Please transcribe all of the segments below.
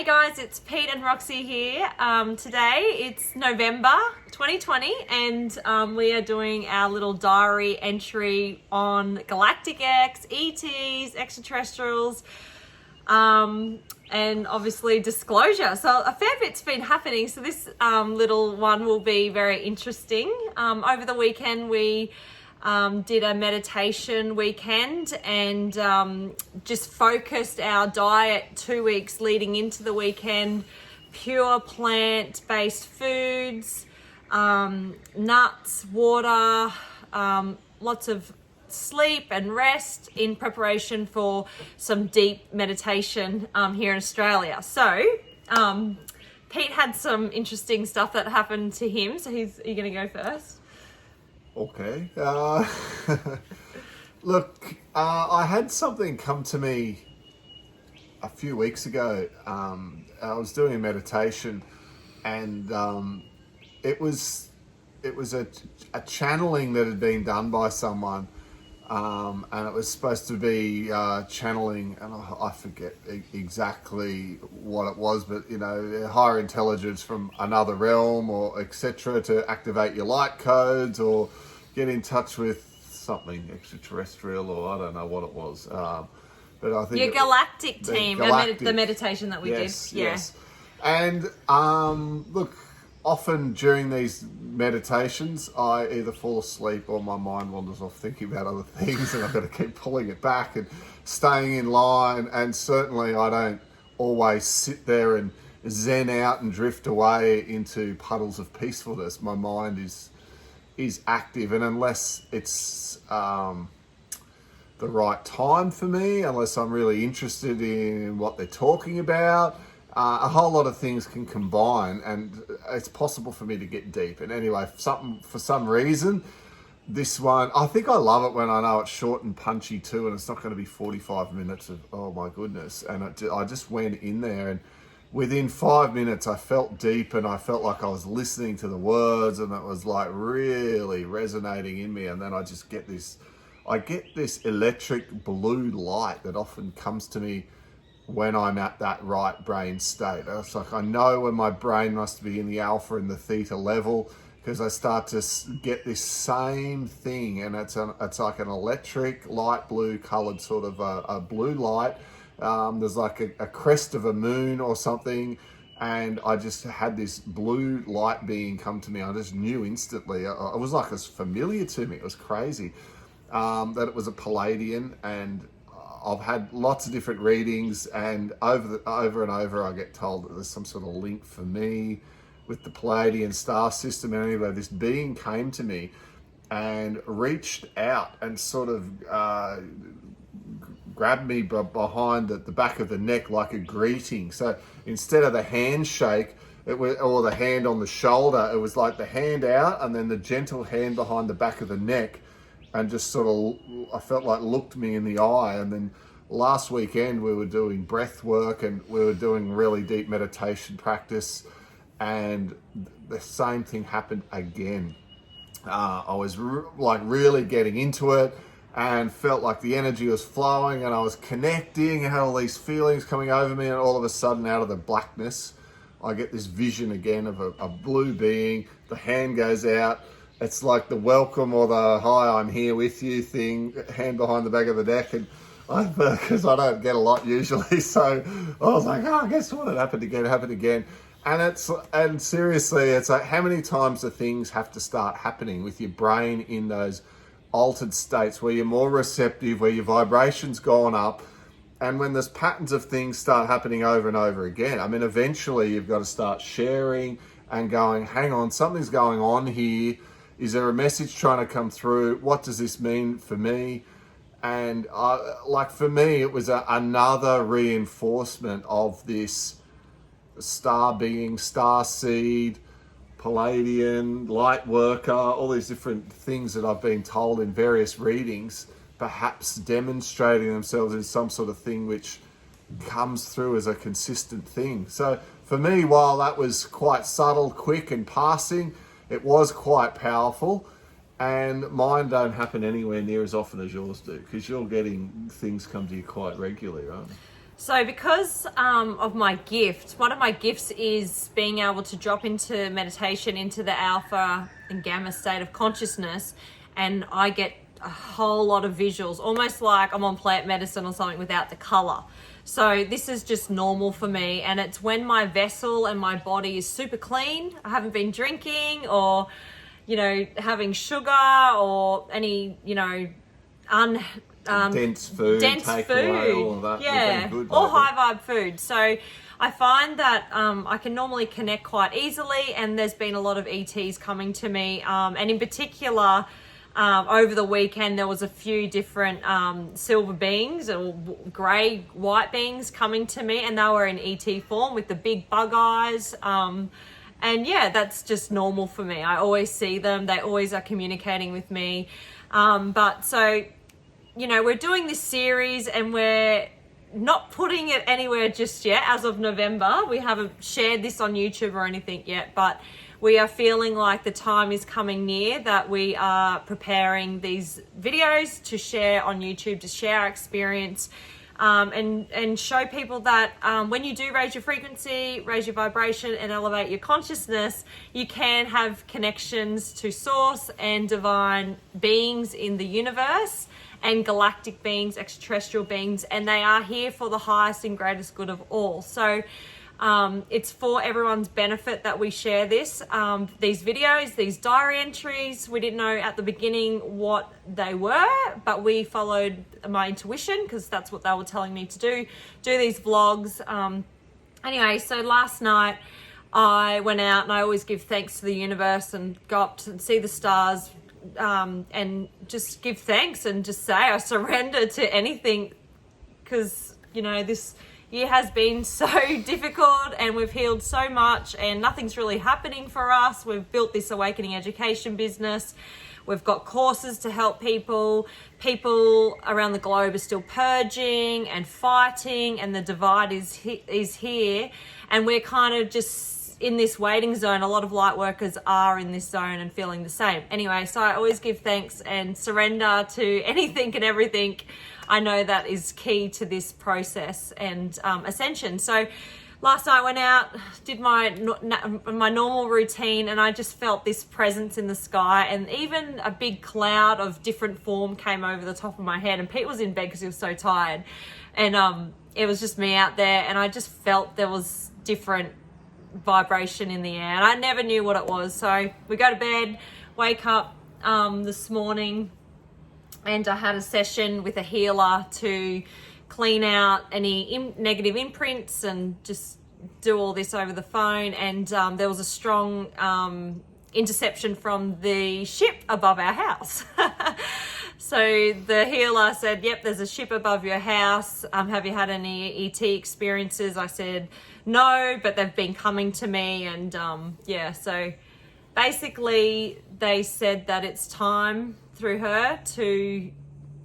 Hey guys, it's Pete and Roxy here. Today it's November 2020 and we are doing our little diary entry on Galactic X, ETs, extraterrestrials, and obviously disclosure. So a fair bit's been happening, so this little one will be very interesting. Over the weekend we did a meditation weekend and just focused our diet 2 weeks leading into the weekend. Pure plant-based foods, nuts, water, lots of sleep and rest in preparation for some deep meditation here in Australia. So Pete had some interesting stuff that happened to him. So are you going to go first? Okay. Look, I had something come to me a few weeks ago. I was doing a meditation, and it was a channeling that had been done by someone, and it was supposed to be channeling, and I forget exactly what it was, but higher intelligence from another realm or etc. to activate your light codes or get in touch with something extraterrestrial, or I don't know what it was. But I think your Galactic team, the meditation that we did. Yeah. Yes. And look, often during these meditations, I either fall asleep or my mind wanders off thinking about other things, and I've got to keep pulling it back and staying in line. And certainly I don't always sit there and zen out and drift away into puddles of peacefulness. My mind is active, and unless it's the right time for me, unless I'm really interested in what they're talking about, a whole lot of things can combine, and it's possible for me to get deep. And anyway, for some reason, this one, I think I love it when I know it's short and punchy too, and it's not going to be 45 minutes of, oh my goodness. And I just went in there, and within 5 minutes, I felt deep, and I felt like I was listening to the words, and it was like really resonating in me. And then I just get this electric blue light that often comes to me when I'm at that right brain state. It's like I know when my brain must be in the alpha and the theta level, because I start to get this same thing, and it's like an electric light blue colored sort of a blue light. There's like a crest of a moon or something, and I just had this blue light being come to me. I just knew instantly. It was like it was familiar to me. It was crazy that it was a Palladian, and I've had lots of different readings, and over and over I get told that there's some sort of link for me with the Palladian star system. And anyway, this being came to me and reached out and sort of grabbed me behind the back of the neck like a greeting. So instead of the handshake, or the hand on the shoulder, it was like the hand out and then the gentle hand behind the back of the neck, and just sort of, I felt like looked me in the eye. And then last weekend we were doing breath work, and we were doing really deep meditation practice, and the same thing happened again. I was really getting into it, and felt like the energy was flowing, and I was connecting, and had all these feelings coming over me, and all of a sudden, out of the blackness, I get this vision again of a blue being. The hand goes out. It's like the welcome or the hi, I'm here with you thing, hand behind the back of the neck. And because I don't get a lot usually, so I was like, oh, guess what? It happened again. And seriously, it's like, how many times do things have to start happening with your brain in those altered states where you're more receptive, where your vibration's gone up, and when there's patterns of things start happening over and over again, I mean, eventually you've got to start sharing and going, hang on, something's going on here. Is there a message trying to come through? What does this mean for me? And for me, it was another reinforcement of this star being, star seed, Palladian, light worker, all these different things that I've been told in various readings, perhaps demonstrating themselves in some sort of thing which comes through as a consistent thing. So for me, while that was quite subtle, quick and passing, it was quite powerful. And mine don't happen anywhere near as often as yours do, because you're getting things come to you quite regularly, right? So because of my gift, one of my gifts is being able to drop into meditation, into the alpha and gamma state of consciousness, and I get a whole lot of visuals, almost like I'm on plant medicine or something without the color. So this is just normal for me, and it's when my vessel and my body is super clean. I haven't been drinking or, having sugar or any, dense food, away all of that. Yeah, or high vibe food. So I find that I can normally connect quite easily, and there's been a lot of ETs coming to me, and in particular over the weekend there was a few different silver beings or grey white beings coming to me, and they were in ET form with the big bug eyes, and yeah, that's just normal for me. I always see them, they always are communicating with me, but so we're doing this series and we're not putting it anywhere just yet. As of November, we haven't shared this on YouTube or anything yet, but we are feeling like the time is coming near that we are preparing these videos to share on YouTube, to share our experience, and show people that when you do raise your frequency, raise your vibration, and elevate your consciousness, you can have connections to source and divine beings in the universe, and galactic beings, extraterrestrial beings, and they are here for the highest and greatest good of all. So it's for everyone's benefit that we share this, these videos, these diary entries. We didn't know at the beginning what they were, but we followed my intuition because that's what they were telling me to do these vlogs. Anyway, so last night I went out, and I always give thanks to the universe and go up and see the stars, and just give thanks and just say I surrender to anything, because this year has been so difficult and we've healed so much and nothing's really happening for us. We've built this awakening education business. We've got courses to help people. People around the globe are still purging and fighting, and the divide is here, and we're kind of just in this waiting zone. A lot of light workers are in this zone and feeling the same. Anyway, so I always give thanks and surrender to anything and everything. I know that is key to this process and ascension. So last night I went out, did my normal routine, and I just felt this presence in the sky, and even a big cloud of different form came over the top of my head, and Pete was in bed because he was so tired, and it was just me out there, and I just felt there was different vibration in the air, and I never knew what it was. So we go to bed, wake up this morning, and I had a session with a healer to clean out any negative imprints and just do all this over the phone. And there was a strong interception from the ship above our house. So the healer said, yep, there's a ship above your house. Have you had any ET experiences? I said, no, but they've been coming to me. And yeah, so basically they said that it's time through her to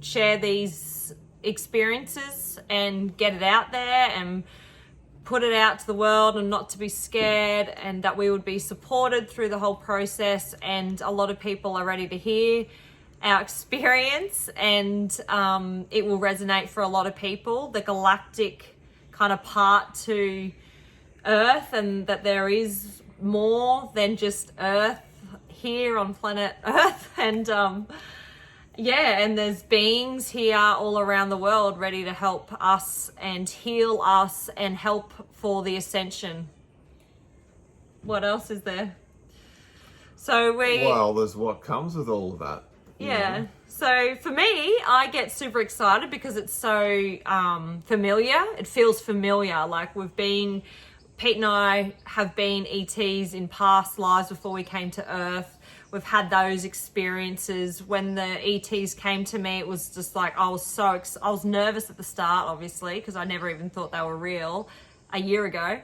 share these experiences and get it out there and put it out to the world, and not to be scared, and that we would be supported through the whole process. And a lot of people are ready to hear our experience, and it will resonate for a lot of people, the galactic kind of part to Earth, and that there is more than just Earth here on planet Earth. And yeah, and there's beings here all around the world ready to help us and heal us and help for the ascension. What else is there? So well, there's what comes with all of that. Yeah. So for me, I get super excited because it's so familiar. It feels familiar. Like Pete and I have been ETs in past lives before we came to Earth. We've had those experiences. When the ETs came to me, it was just like I was nervous at the start, obviously, because I never even thought they were real a year ago.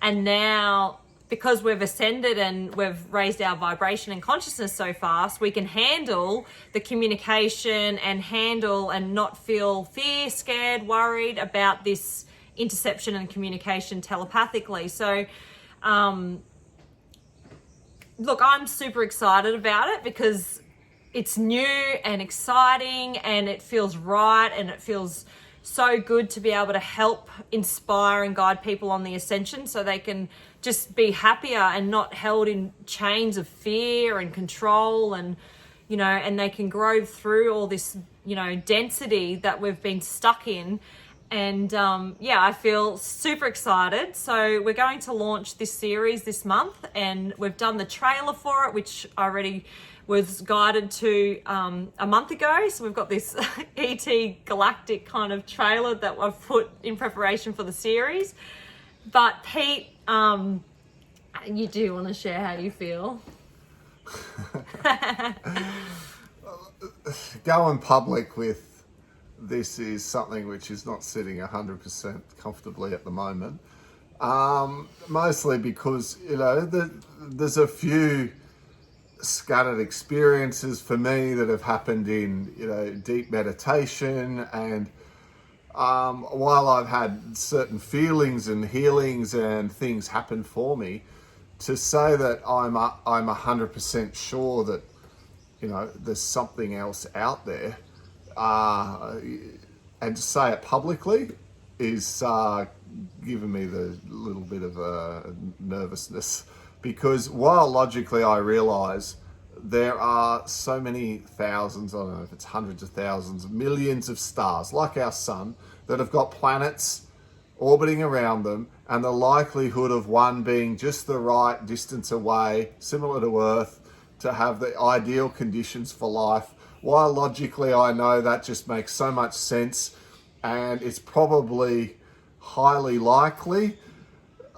And now, because we've ascended and we've raised our vibration and consciousness so fast, we can handle the communication and not feel fear, scared, worried about this interception and communication telepathically. So look, I'm super excited about it because it's new and exciting, and it feels right, and it feels so good to be able to help inspire and guide people on the ascension so they can just be happier and not held in chains of fear and control, and and they can grow through all this density that we've been stuck in. And I feel super excited. So we're going to launch this series this month, and we've done the trailer for it, which I already was guided to a month ago. So we've got this ET Galactic kind of trailer that I've put in preparation for the series. But Pete, you do want to share how you feel? Going public with this is something which is not sitting 100% comfortably at the moment. Mostly because, there's a few scattered experiences for me that have happened in, deep meditation. And while I've had certain feelings and healings and things happen for me, to say that I'm 100% sure that, there's something else out there, and to say it publicly is giving me the little bit of nervousness, because while logically I realize there are so many thousands, I don't know if it's hundreds of thousands, millions of stars like our sun that have got planets orbiting around them, and the likelihood of one being just the right distance away, similar to Earth, to have the ideal conditions for life, while logically I know that just makes so much sense and it's probably highly likely,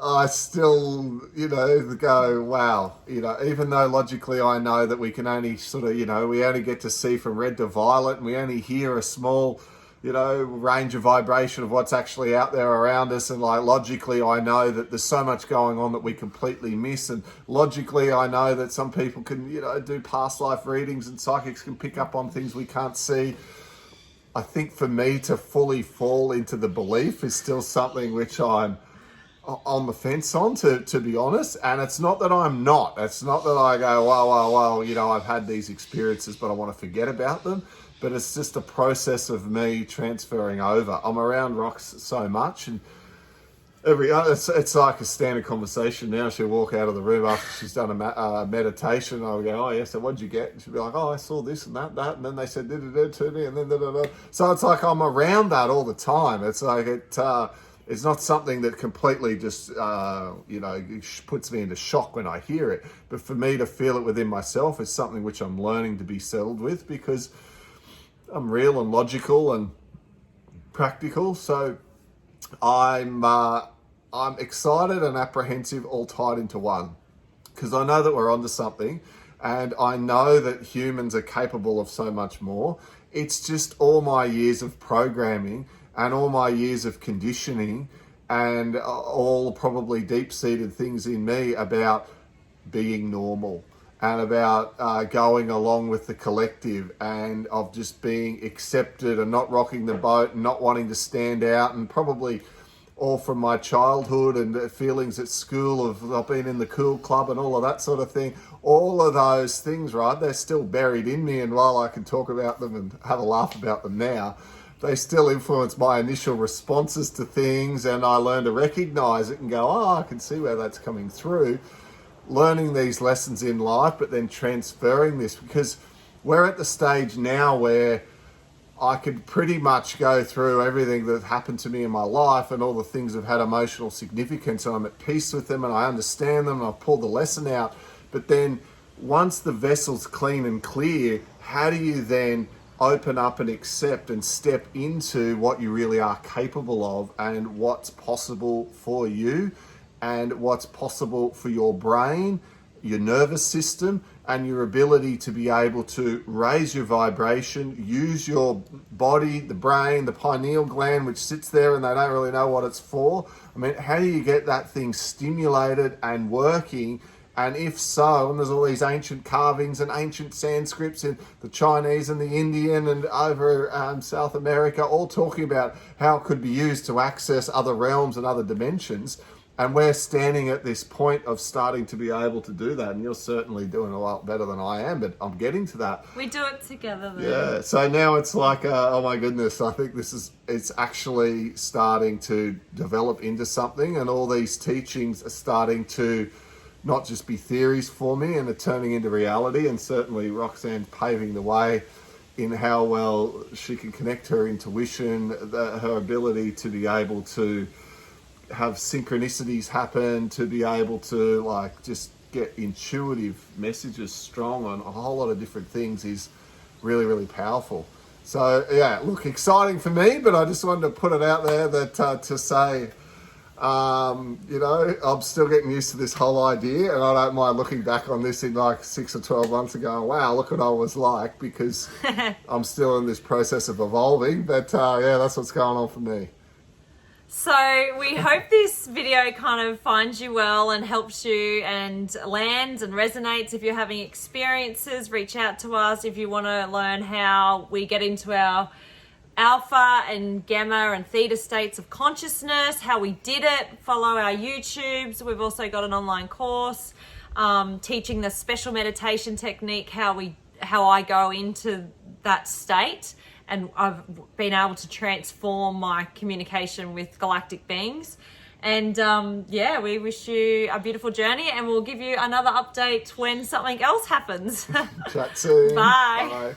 I still, go, wow, even though logically I know that we can only sort of, we only get to see from red to violet, and we only hear a small, range of vibration of what's actually out there around us. And logically, I know that there's so much going on that we completely miss. And logically, I know that some people can, do past life readings, and psychics can pick up on things we can't see. I think for me to fully fall into the belief is still something which I'm on the fence on, to be honest. And it's not that I'm not. It's not that I go, well, I've had these experiences, but I want to forget about them. But it's just a process of me transferring over. I'm around Rox so much, and it's like a standard conversation now. She'll walk out of the room after she's done a meditation. I'll go, oh, yes, so what'd you get? And she'll be like, oh, I saw this and that. And then they said, da-da-da to me, and then da-da-da. So it's like I'm around that all the time. It's like it's not something that completely just, puts me into shock when I hear it. But for me to feel it within myself is something which I'm learning to be settled with, because I'm real and logical and practical. So I'm excited and apprehensive all tied into one, because I know that we're onto something, and I know that humans are capable of so much more. It's just all my years of programming and all my years of conditioning and all probably deep-seated things in me about being normal and about going along with the collective, and of just being accepted and not rocking the boat and not wanting to stand out, and probably all from my childhood and the feelings at school of I've been in the cool club and all of that sort of thing. All of those things, right, they're still buried in me, and while I can talk about them and have a laugh about them now, they still influence my initial responses to things, and I learn to recognize it and go, oh, I can see where that's coming through. Learning these lessons in life, but then transferring this, because we're at the stage now where I could pretty much go through everything that happened to me in my life and all the things that have had emotional significance, and I'm at peace with them and I understand them and I've pulled the lesson out. But then once the vessel's clean and clear, how do you then open up and accept and step into what you really are capable of, and what's possible for you, and what's possible for your brain, your nervous system, and your ability to be able to raise your vibration, use your body, the brain, the pineal gland, which sits there and they don't really know what it's for. I mean, how do you get that thing stimulated and working? And if so, and there's all these ancient carvings and ancient Sanskrits in the Chinese and the Indian and over South America, all talking about how it could be used to access other realms and other dimensions. And we're standing at this point of starting to be able to do that. And you're certainly doing a lot better than I am, but I'm getting to that. We do it together then. Yeah. So now it's like, oh my goodness, I think it's actually starting to develop into something. And all these teachings are starting to not just be theories for me and are turning into reality. And certainly Roxanne's paving the way in how well she can connect her intuition, her ability to be able to have synchronicities happen, to be able to like just get intuitive messages strong on a whole lot of different things is really, really powerful. So yeah, look, exciting for me, but I just wanted to put it out there that to say, I'm still getting used to this whole idea, and I don't mind looking back on this in like 6 or 12 months ago. Wow, look what I was like, because I'm still in this process of evolving. But yeah, that's what's going on for me. So we hope this video kind of finds you well and helps you and lands and resonates. If you're having experiences, reach out to us. If you want to learn how we get into our alpha and gamma and theta states of consciousness, how we did it, follow our YouTubes. We've also got an online course teaching the special meditation technique, how I go into that state. And I've been able to transform my communication with galactic beings. And yeah, we wish you a beautiful journey, and we'll give you another update when something else happens. Chat soon. Bye. Bye.